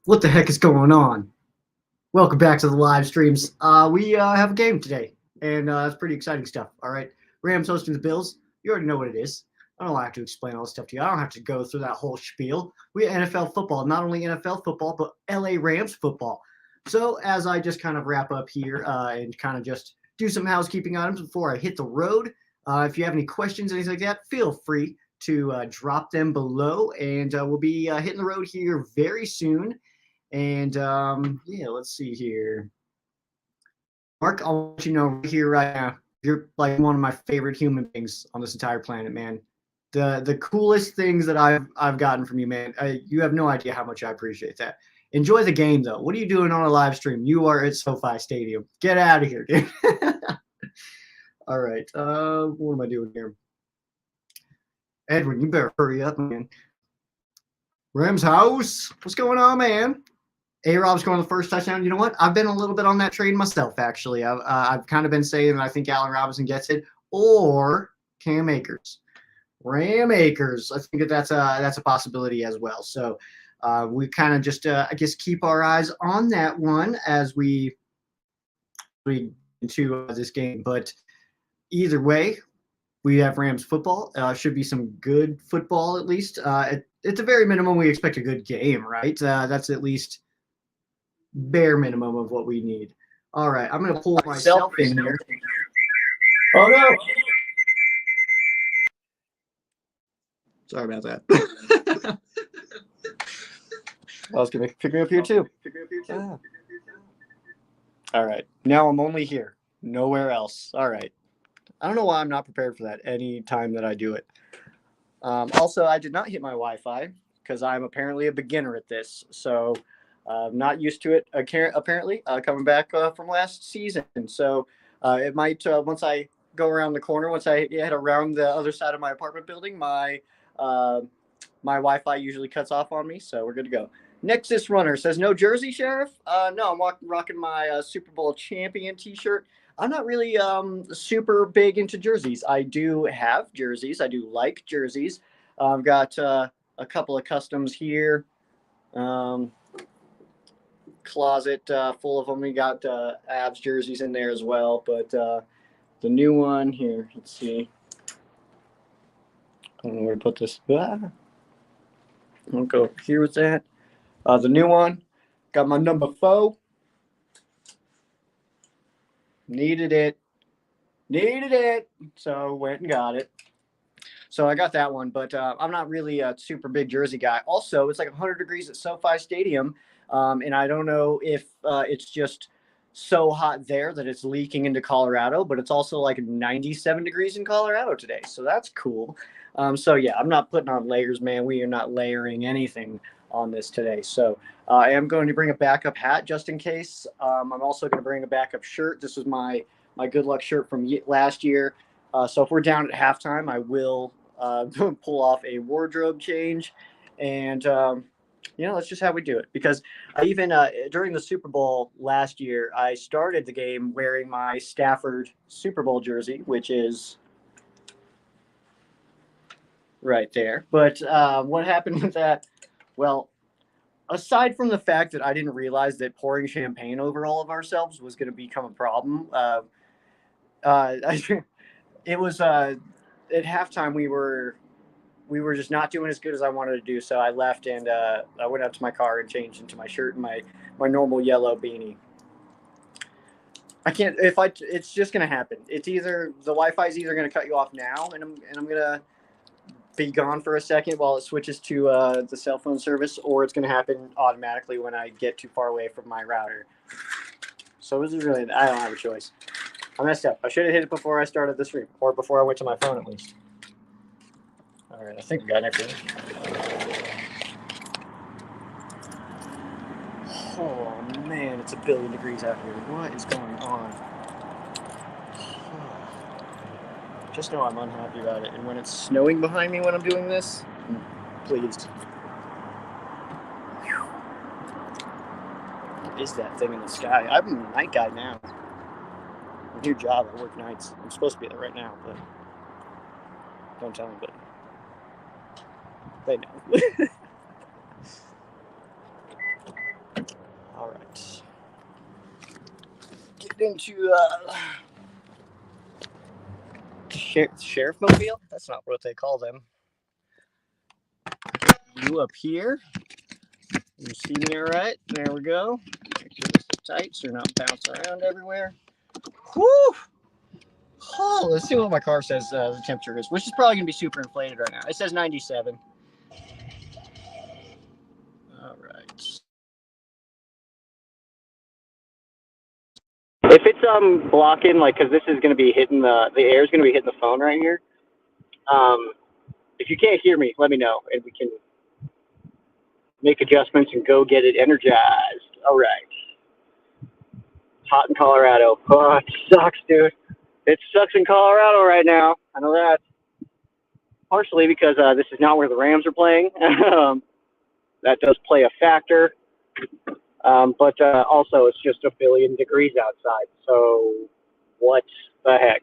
What the heck is going on? Welcome back to the live streams. We have a game today, and it's pretty exciting stuff. All right, Rams hosting the Bills. You already know what it is. I don't have to explain all this stuff to you. I don't have to go through that whole spiel. We have NFL football, not only NFL football, but LA Rams football. So as I just kind of wrap up here and kind of just do some housekeeping items before I hit the road, if you have any questions, anything like that, feel free to drop them below, and we'll be hitting the road here very soon. And yeah, let's see here. Mark, I'll let you know right here, right now, you're like one of my favorite human beings on this entire planet, man. The coolest things that I've gotten from you, man. You have no idea how much I appreciate that. Enjoy the game, though. What are you doing on a live stream? You are at SoFi Stadium. Get out of here, dude. All right. What am I doing here? Edwin, you better hurry up, man. Rams house. What's going on, man? A-Rob's going the first touchdown. You know what? I've been a little bit on that train myself, actually. I've kind of been saying that I think Allen Robinson gets it, or Cam Akers. Ram Akers. I think that's a possibility as well. So we kind of just, I guess, keep our eyes on that one as we into this game. But either way, we have Rams football. Should be some good football at least. At the very minimum, we expect a good game, right? That's at least bare minimum of what we need. All right, I'm going to pull myself in here. Oh, no. Sorry about that. I was going to pick me up here, too. Ah. All right, now I'm only here. Nowhere else. All right. I don't know why I'm not prepared for that any time that I do it. Also, I did not hit my Wi-Fi because I'm apparently a beginner at this. So not used to it, apparently, coming back from last season. So it might, once I go around the corner, once I head around the other side of my apartment building, my Wi-Fi usually cuts off on me. So we're good to go. Nexus Runner says, no jersey, Sheriff? No, I'm rocking my Super Bowl champion t-shirt. I'm not really super big into jerseys. I do have jerseys. I do like jerseys. I've got a couple of customs here. Closet full of them. We got Avs jerseys in there as well. But the new one here, let's see. I don't know where to put this. I'll go here with that. The new one, got my number 4. Needed it. So went and got it. So I got that one, but I'm not really a super big jersey guy. Also, it's like 100 degrees at SoFi Stadium, and I don't know if it's just so hot there that it's leaking into Colorado, but it's also like 97 degrees in Colorado today, so that's cool. So yeah, I'm not putting on layers, man. We are not layering anything on this today. So I am going to bring a backup hat just in case. I'm also going to bring a backup shirt. This was my good luck shirt from last year. So if we're down at halftime, I will pull off a wardrobe change, and that's just how we do it. Because I even during the Super Bowl last year, I started the game wearing my Stafford Super Bowl jersey, which is right there. But what happened with that? Well, aside from the fact that I didn't realize that pouring champagne over all of ourselves was going to become a problem, it was at halftime we were just not doing as good as I wanted to do. So I left and I went out to my car and changed into my shirt and my normal yellow beanie. I can't, it's just going to happen. It's either the Wi-Fi is either going to cut you off now and I'm going to be gone for a second while it switches to the cell phone service, or it's going to happen automatically when I get too far away from my router. So this is really, I don't have a choice. I messed up. I should have hit it before I started the stream, or before I went to my phone at least. All right, I think we got everything. Oh man, it's 1,000,000,000 degrees out here. What is going on? Just know I'm unhappy about it. And when it's snowing behind me when I'm doing this, I'm pleased. What is that thing in the sky? I'm a night guy now. New job, I work nights. I'm supposed to be there right now, but don't tell anybody. They know. All right. Get into sheriff mobile. That's not what they call them. You up here. You see me all right? There we go. Make sure this is tight so you're not bouncing around everywhere. Whew! Oh, let's see what my car says the temperature is, which is probably going to be super inflated right now. It says 97. All right. If it's blocking, like, because this is going to be hitting the air is going to be hitting the phone right here. If you can't hear me, let me know, and we can make adjustments and go get it energized. All right. It's hot in Colorado. Oh, it sucks, dude. It sucks in Colorado right now. I know that. Partially because this is not where the Rams are playing. That does play a factor. But also, it's just a billion degrees outside. So, what the heck?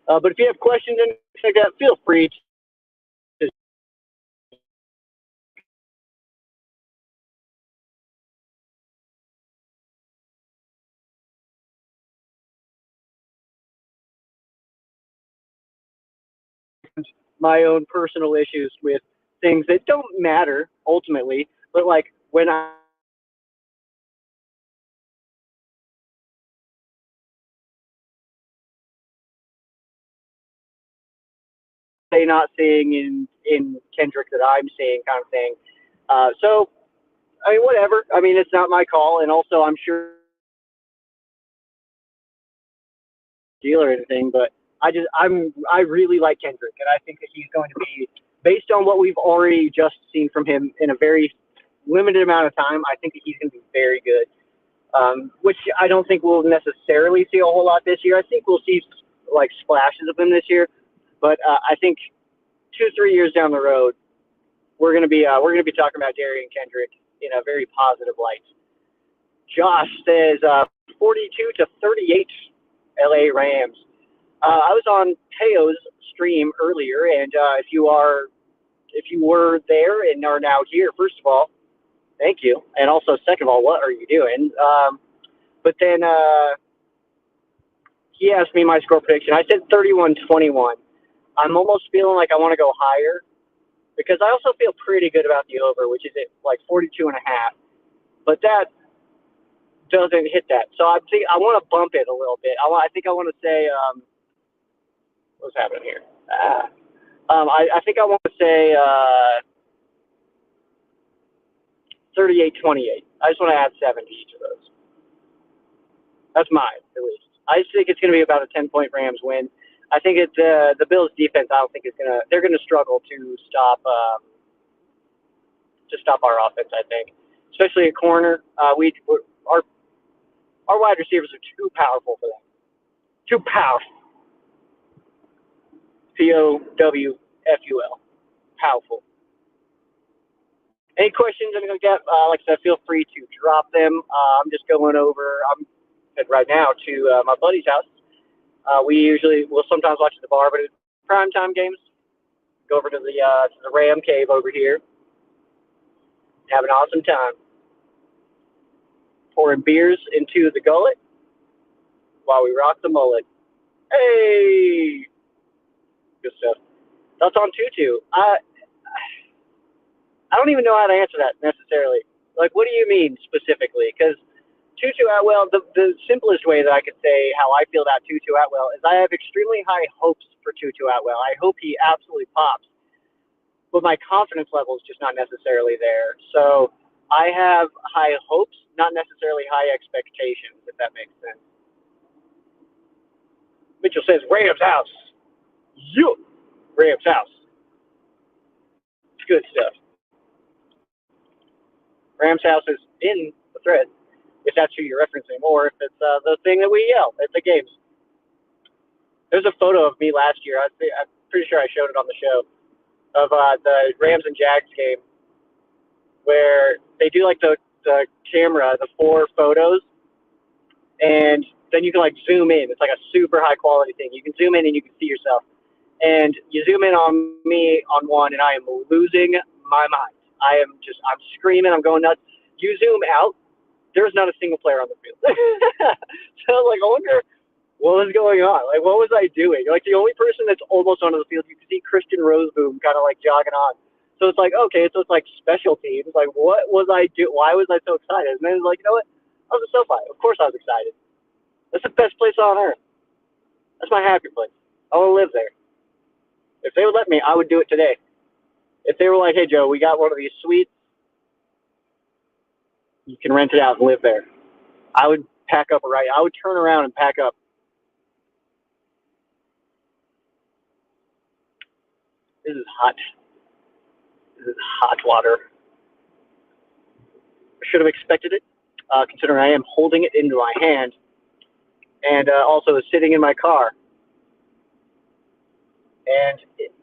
But if you have questions and things like that, feel free to my own personal issues with things that don't matter ultimately. But like when I say not seeing in Kendrick that I'm seeing, kind of thing. So I mean, whatever. I mean, it's not my call, and also I'm sure deal or anything, but I really like Kendrick, and I think that he's going to be, based on what we've already just seen from him in a very limited amount of time, I think that he's going to be very good. Which I don't think we'll necessarily see a whole lot this year. I think we'll see like splashes of him this year, but I think 2-3 years down the road, we're gonna be talking about Darian Kendrick in a very positive light. Josh says 42-38 LA Rams. I was on Teo's stream earlier, and if you were there and are now here, first of all, thank you, and also second of all, what are you doing? But then he asked me my score prediction. I said 31-21. I'm almost feeling like I want to go higher because I also feel pretty good about the over, which is at like 42.5. But that doesn't hit that. So I think I want to bump it a little bit. I think I want to say what's happening here? I think I want to say 38-28. I just want to add 7 to each of those. That's mine, at least. I just think it's going to be about a 10-point Rams win. I think the Bills' defense. I don't think they're going to struggle to stop our offense. I think, especially at corner, our wide receivers are too powerful for them. Too powerful. Powful. Powerful. Any questions? Anything like that? Like I said, feel free to drop them. I'm just going over. I'm headed right now to my buddy's house. We'll sometimes watch at the bar, but it's primetime games. Go over to the Ram Cave over here. Have an awesome time. Pouring beers into the gullet while we rock the mullet. Hey! Good stuff. Thoughts on Tutu? I don't even know how to answer that necessarily. Like, what do you mean specifically? Because Tutu Atwell, the simplest way that I could say how I feel about Tutu Atwell is I have extremely high hopes for Tutu Atwell. I hope he absolutely pops. But my confidence level is just not necessarily there. So I have high hopes, not necessarily high expectations, if that makes sense. Mitchell says, Rams house. You, Rams house. It's good stuff. Rams house is in the thread, if that's who you're referencing, or if it's the thing that we yell at the games. There's a photo of me last year. I'm pretty sure I showed it on the show of the Rams and Jags game where they do like the camera, the 4 photos, and then you can like zoom in. It's like a super high quality thing. You can zoom in and you can see yourself. And you zoom in on me on one, and I am losing my mind. I'm screaming. I'm going nuts. You zoom out. There's not a single player on the field. So I was like, I wonder what was going on. Like, what was I doing? Like, the only person that's almost onto the field, you can see Christian Roseboom kind of like jogging on. So it's like, okay, so it's like special teams. Like, what was I doing? Why was I so excited? And then it's like, you know what? I was a SoFi. Of course I was excited. That's the best place on earth. That's my happy place. I want to live there. If they would let me, I would do it today. If they were like, hey, Joe, we got one of these suites. You can rent it out and live there. I would pack up right. I would turn around and pack up. This is hot. This is hot water. I should have expected it, considering I am holding it into my hand and also sitting in my car. And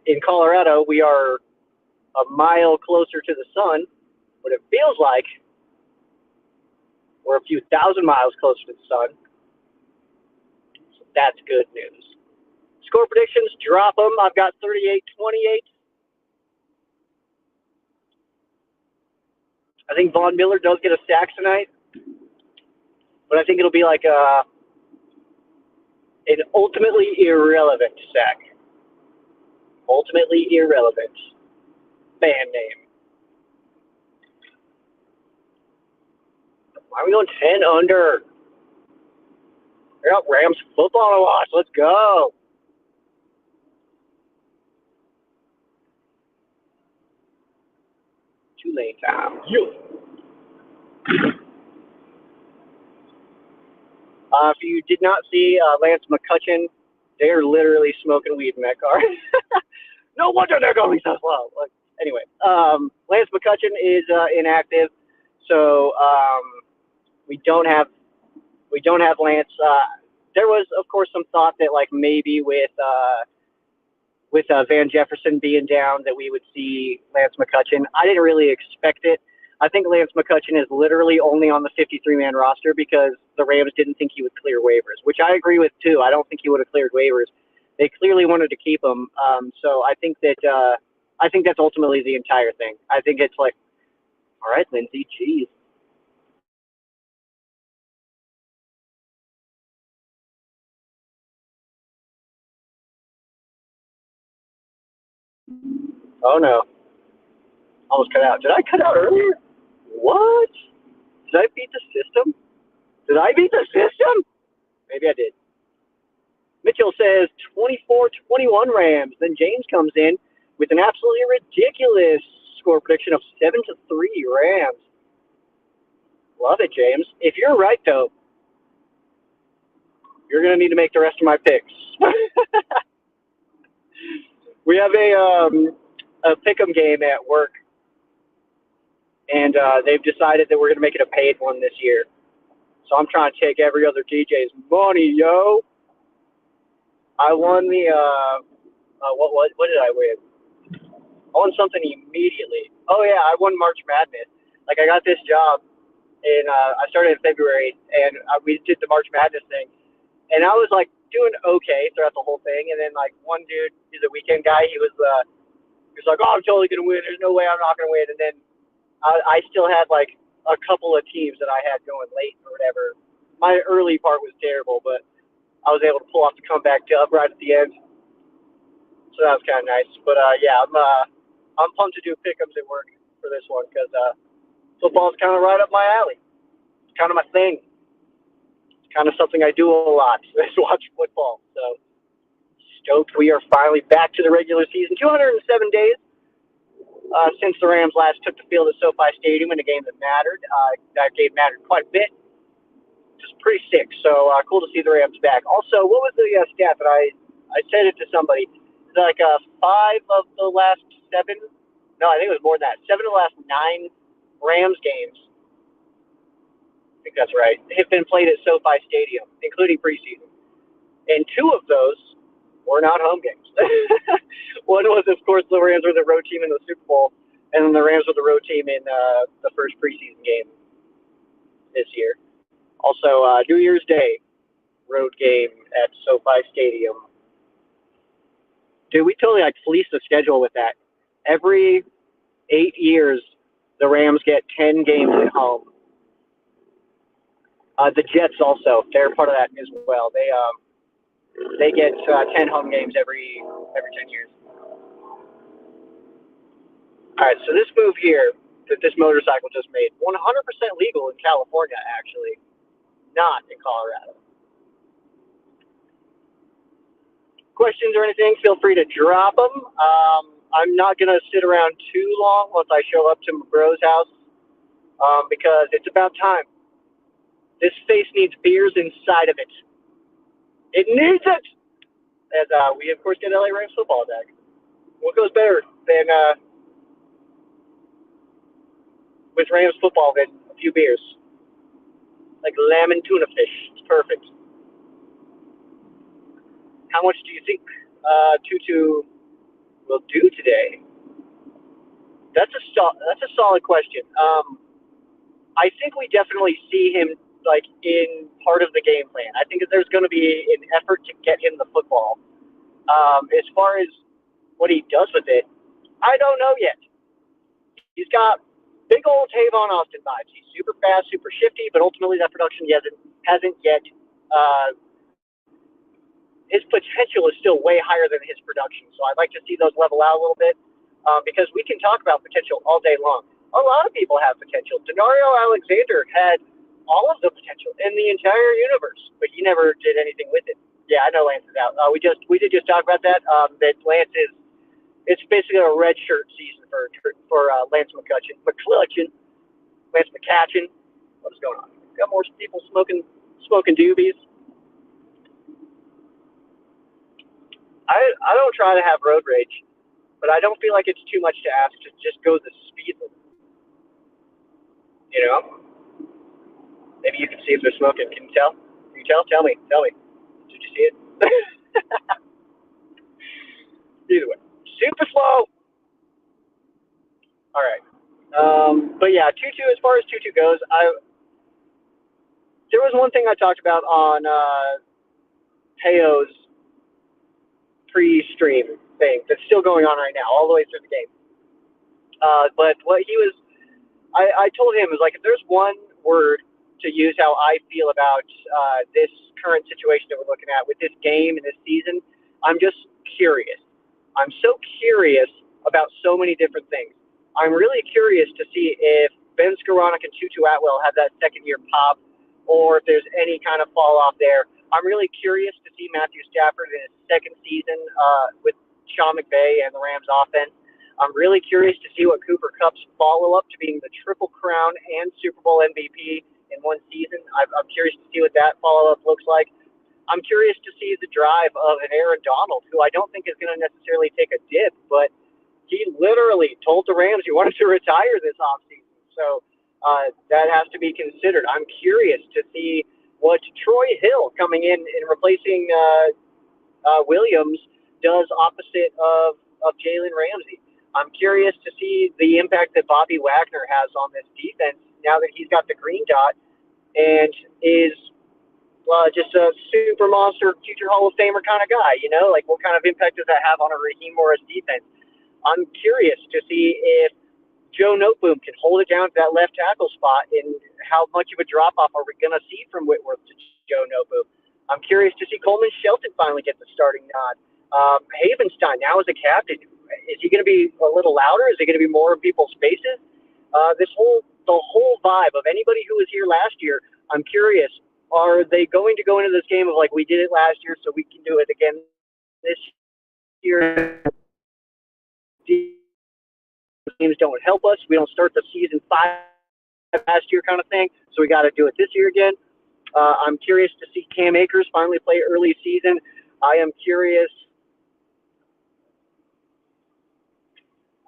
in Colorado, we are a mile closer to the sun, but it feels like we're a few thousand miles closer to the sun. So that's good news. Score predictions, drop them. I've got 38-28. I think Von Miller does get a sack tonight, but I think it'll be like an ultimately irrelevant sack. Ultimately irrelevant. Band name. Why are we going 10 under? Yep, Rams football to watch. Let's go. Tulane time. If you did not see Lance McCutcheon, they're literally smoking weed in that car. No wonder they're going so slow. Anyway, Lance McCutcheon is inactive, so we don't have Lance. There was, of course, some thought that like maybe with Van Jefferson being down that we would see Lance McCutcheon. I didn't really expect it. I think Lance McCutcheon is literally only on the 53-man roster because the Rams didn't think he would clear waivers, which I agree with too. I don't think he would have cleared waivers. They clearly wanted to keep him. So I think that's ultimately the entire thing. I think it's like, all right, Lindsey, geez. Oh no. Almost cut out. Did I cut out earlier? What? Did I beat the system? Did I beat the system? Maybe I did. Mitchell says 24-21 Rams. Then James comes in with an absolutely ridiculous score prediction of 7-3 Rams. Love it, James. If you're right, though, you're going to need to make the rest of my picks. We have a pick'em game at work, and they've decided that we're going to make it a paid one this year. So I'm trying to take every other DJ's money, yo. I won the what did I win? I won something immediately. Oh yeah, I won March Madness. Like I got this job, and I started in February, and we did the March Madness thing, and I was like doing okay throughout the whole thing, and then like one dude, he's a weekend guy, he was like, oh, I'm totally gonna win. There's no way I'm not gonna win, and then I still had like a couple of teams that I had going late or whatever. My early part was terrible, but I was able to pull off the comeback dub right at the end. So that was kind of nice. But yeah, I'm pumped to do pick'ems at work for this one because football's kind of right up my alley. It's kind of my thing. It's kind of something I do a lot is watch football. So stoked we are finally back to the regular season. 207 days since the Rams last took the field at SoFi Stadium in a game that mattered. That game mattered quite a bit. Just pretty sick. So cool to see the Rams back. Also, what was the stat that I said it to somebody? Like 5 of the last 7. No, I think it was more than that. 7 of the last 9 Rams games. I think that's right. Have been played at SoFi Stadium, including preseason. And 2 of those were not home games. One was, of course, the Rams were the road team in the Super Bowl, and then the Rams were the road team in the first preseason game this year. Also, New Year's Day road game at SoFi Stadium. Dude, we totally like fleeced the schedule with that. Every 8 years, The Rams get 10 games at home. The Jets also, they're part of that as well. They get 10 home games every 10 years. All right, so this move here that this motorcycle just made, 100% legal in California, actually, not in Colorado. Questions or anything, feel free to drop them. I'm not going to sit around too long once I show up to my bro's house because it's about time. This face needs beers inside of it. It needs it! As we, of course, get LA Rams football back. What goes better than with Rams football than a few beers? Like lamb and tuna fish. It's perfect. How much do you think Tutu will do today? That's a solid question. I think we definitely see him like in part of the game plan. I think that there's going to be an effort to get him the football. As far as what he does with it, I don't know yet. He's got big old Tavon Austin vibes. He's super fast, super shifty, but ultimately that production hasn't yet. His potential is still way higher than his production, so I'd like to see those level out a little bit because we can talk about potential all day long. A lot of people have potential. Denario Alexander had all of the potential in the entire universe, but he never did anything with it. Yeah, I know Lance is out. We did just talk about that. That Lance is. It's basically a red shirt season for Lance McCutcheon. Lance McCatchen. What is going on? Got more people smoking doobies. I don't try to have road rage, but I don't feel like it's too much to ask to just go the speed limit. You know? Maybe you can see if they're smoking. Can you tell? Can you tell? Tell me. Did you see it? Either way. Super slow. All right. But yeah, Tutu, as far as Tutu goes, there was one thing I talked about on Teo's pre-stream thing that's still going on right now, all the way through the game. But what he was, I told him, was like, if there's one word to use how I feel about this current situation that we're looking at with this game and this season, I'm just curious. I'm so curious about so many different things. I'm really curious to see if Ben Skoranek and Tutu Atwell have that second-year pop, or if there's any kind of fall-off there. I'm really curious to see Matthew Stafford in his second season with Sean McVay and the Rams offense. I'm really curious to see what Cooper Kupp's follow-up to being the Triple Crown and Super Bowl MVP in one season. I'm curious to see what that follow-up looks like. I'm curious to see the drive of an Aaron Donald, who I don't think is going to necessarily take a dip, but he literally told the Rams he wanted to retire this offseason. So that has to be considered. I'm curious to see what Troy Hill coming in and replacing Williams does opposite of Jalen Ramsey. I'm curious to see the impact that Bobby Wagner has on this defense now that he's got the green dot and is just a super monster, future Hall of Famer kind of guy. You know, like what kind of impact does that have on a Raheem Morris defense? I'm curious to see if Joe Noteboom can hold it down to that left tackle spot, and how much of a drop-off are we going to see from Whitworth to Joe Noteboom? I'm curious to see Coleman Shelton finally get the starting nod. Havenstein now as a captain, is he going to be a little louder? Is he going to be more in people's faces? The whole vibe of anybody who was here last year, I'm curious, are they going to go into this game of like, we did it last year, so we can do it again this year? Teams don't help us. We don't start the season 5 last year kind of thing, so we got to do it this year again. I'm curious to see Cam Akers finally play early season. I am curious.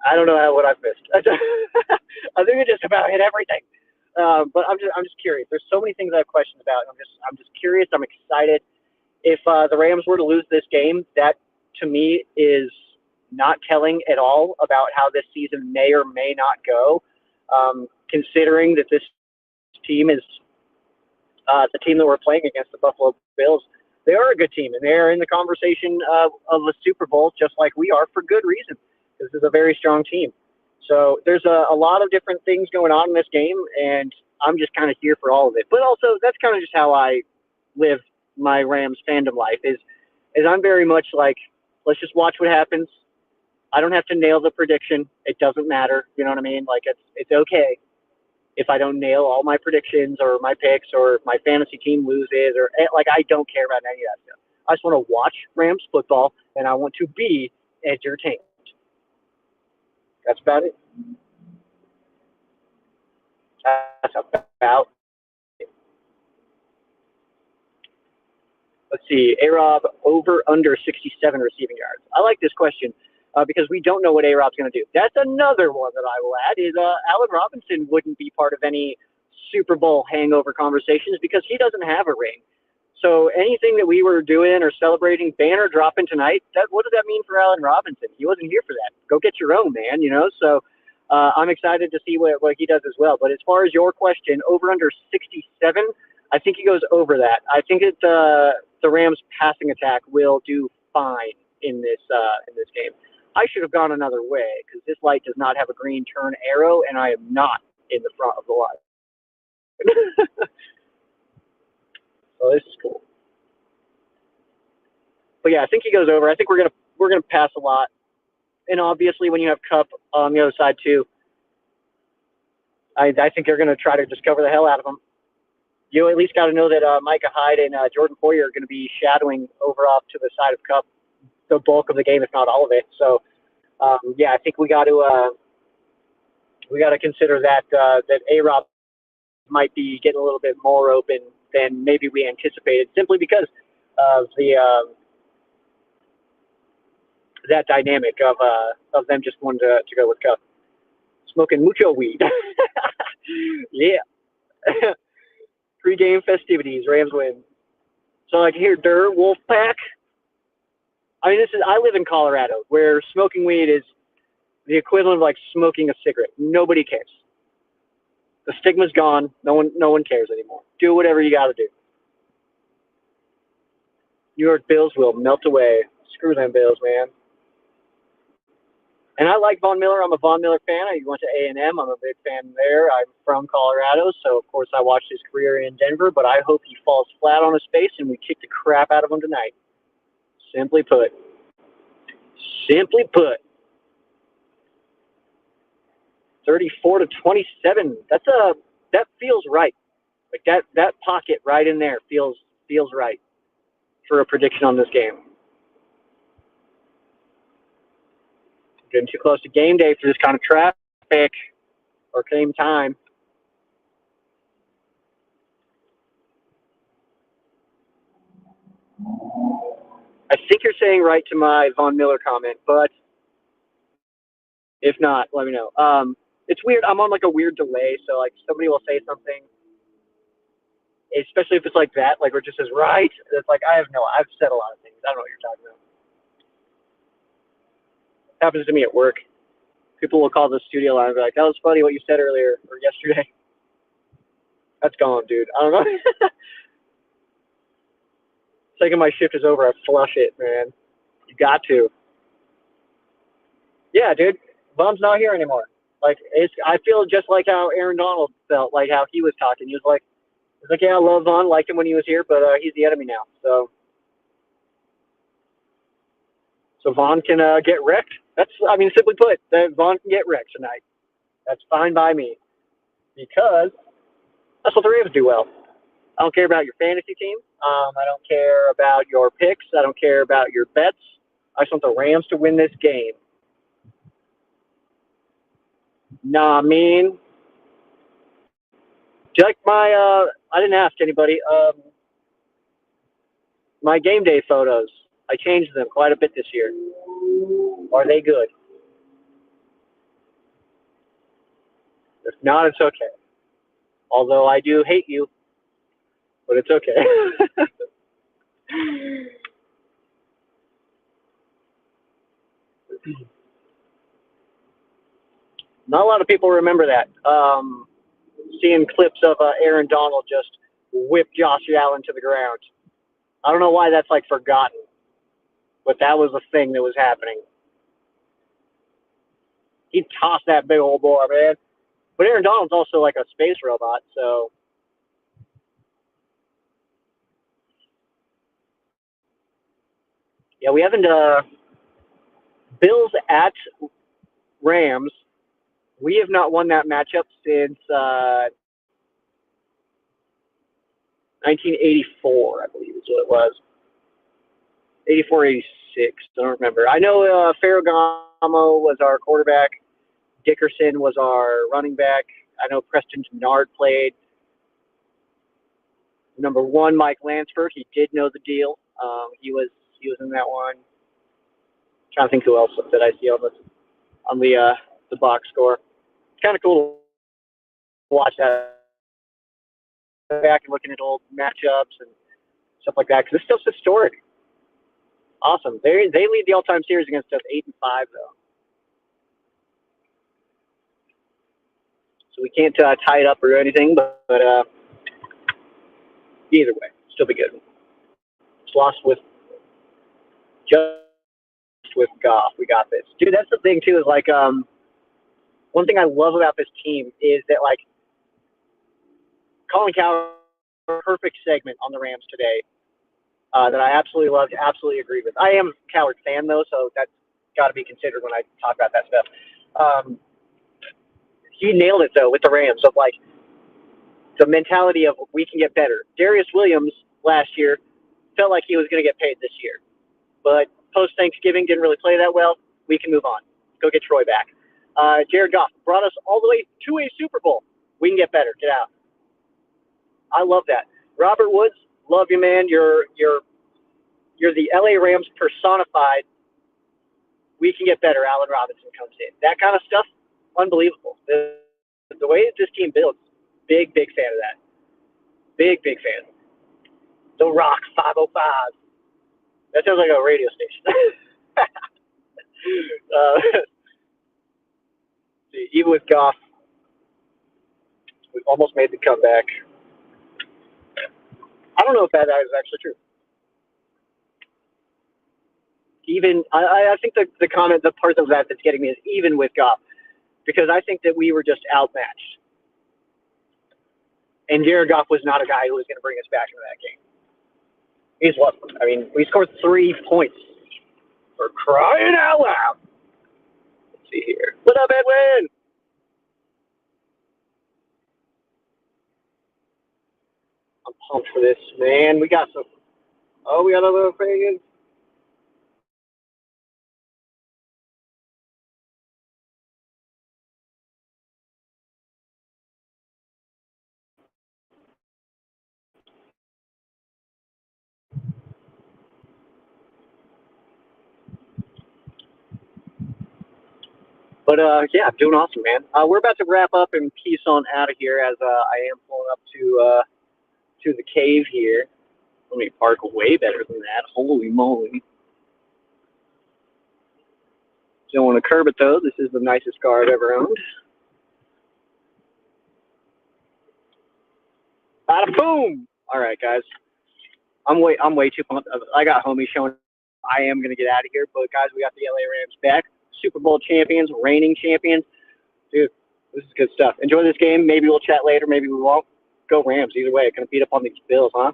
I don't know what I've missed. I think we just about hit everything. But I'm just curious. There's so many things I have questions about. And I'm just curious. I'm excited. If the Rams were to lose this game, that to me is not telling at all about how this season may or may not go, considering that this team is the team that we're playing against, the Buffalo Bills. They are a good team, and they are in the conversation of a Super Bowl just like we are for good reason. This is a very strong team. So there's a lot of different things going on in this game, and I'm just kind of here for all of it. But also, that's kind of just how I live my Rams fandom life. Is I'm very much like, let's just watch what happens. I don't have to nail the prediction. It doesn't matter. You know what I mean? Like it's okay if I don't nail all my predictions or my picks or if my fantasy team loses or like I don't care about any of that stuff. I just want to watch Rams football and I want to be entertained. That's about it. That's about. Let's see. A-Rob over under 67 receiving yards. I like this question because we don't know what A-Rob's going to do. That's another one that I will add is Allen Robinson wouldn't be part of any Super Bowl hangover conversations because he doesn't have a ring. So anything that we were doing or celebrating, banner dropping tonight, what does that mean for Allen Robinson? He wasn't here for that. Go get your own, man, you know? So I'm excited to see what he does as well. But as far as your question, over under 67, I think he goes over that. I think the Rams passing attack will do fine in this game. I should have gone another way because this light does not have a green turn arrow, and I am not in the front of the line. So this is cool. But yeah, I think he goes over. I think we're gonna pass a lot, and obviously when you have Kupp on the other side too, I think they're gonna try to just cover the hell out of him. You at least got to know that Micah Hyde and Jordan Poyer are going to be shadowing over off to the side of Kupp the bulk of the game, if not all of it. So yeah, I think we got to consider that that A-Rob might be getting a little bit more open than maybe we anticipated, simply because of the that dynamic of them just wanting to go with Kupp. Smoking mucho weed. Yeah. Pre-game festivities, Rams win. So I can hear Wolfpack. I mean, I live in Colorado, where smoking weed is the equivalent of like smoking a cigarette. Nobody cares. The stigma's gone. No one cares anymore. Do whatever you got to do. New York Bills will melt away. Screw them Bills, man. And I like Von Miller. I'm a Von Miller fan. I went to A&M. I'm a big fan there. I'm from Colorado, so of course I watched his career in Denver, but I hope he falls flat on his face and we kick the crap out of him tonight. Simply put. Simply put. 34-27. That feels right. Like that pocket right in there feels right for a prediction on this game. Getting too close to game day for this kind of traffic or game time. I think you're saying right to my Von Miller comment, but if not, let me know. It's weird. I'm on like a weird delay, so like somebody will say something, especially if it's like that, like where it just says right. It's like I've said a lot of things. I don't know what you're talking about. It happens to me at work. People will call the studio line and be like, "That was funny what you said earlier or yesterday." That's gone, dude. I don't know. Second my shift is over, I flush it, man. You got to. Yeah, dude. Von's not here anymore. Like I feel just like how Aaron Donald felt, like how he was talking. He was like, yeah, I love Von, liked him when he was here, but he's the enemy now. So Von can get wrecked. Simply put, Von can get wrecked tonight. That's fine by me because that's what the Rams do well. I don't care about your fantasy team. I don't care about your picks. I don't care about your bets. I just want the Rams to win this game. Nah, I mean, do you like my? I didn't ask anybody. My game day photos. I changed them quite a bit this year. Are they good? If not, it's okay. Although I do hate you, but it's okay. Not a lot of people remember that. Seeing clips of Aaron Donald just whip Josh Allen to the ground. I don't know why that's like forgotten, but that was a thing that was happening. He'd toss that big old boy, man. But Aaron Donald's also like a space robot, so. Yeah, we haven't, Bills at Rams. We have not won that matchup since 1984, I believe is what it was. 84, 86, I don't remember. I know Ferragamo was our quarterback. Dickerson was our running back. I know Preston Gennard played. Number 1, Mike Lansford. He did know the deal. He was in that one. I'm trying to think who else did I see on the box score. It's kind of cool to watch that back and looking at old matchups and stuff like that because this stuff's historic. Awesome. They lead the all-time series against us 8-5 though. So we can't tie it up or anything, but either way, still be good. Just lost with Goff. We got this. Dude, that's the thing too, is like one thing I love about this team is that like Colin Cowherd, perfect segment on the Rams today that I absolutely loved, absolutely agree with. I am a Cowherd fan though, so that's got to be considered when I talk about that stuff. He nailed it though with the Rams of like the mentality of we can get better. Darius Williams last year felt like he was going to get paid this year, but post-Thanksgiving didn't really play that well. We can move on. Go get Troy back. Jared Goff brought us all the way to a Super Bowl. We can get better. Get out. I love that. Robert Woods, love you, man. You're the LA Rams personified. We can get better. Allen Robinson comes in. That kind of stuff, unbelievable. The way that this team builds, big fan of that. Big fan. The Rock 505. That sounds like a radio station. Even with Goff, we almost made the comeback. I don't know if that is actually true. Even I think the comment, the part of that that's getting me is even with Goff, because I think that we were just outmatched, and Jared Goff was not a guy who was going to bring us back into that game. He's what? I mean, we scored 3 points. For crying out loud. Let's see here. What up, Edwin? I'm pumped for this, man. We got some. Oh, we got a little Pregame. But yeah, doing awesome, man. We're about to wrap up and peace on out of here as I am pulling up to the cave here. Let me park way better than that. Holy moly! Don't want to curb it though. This is the nicest car I've ever owned. Bada boom! All right, guys. I'm way too pumped. I got homies showing. I am gonna get out of here, but guys, we got the LA Rams back. Super Bowl champions, reigning champions. Dude, this is good stuff. Enjoy this game. Maybe we'll chat later. Maybe we won't. Go Rams. Either way, gonna beat up on these Bills, huh?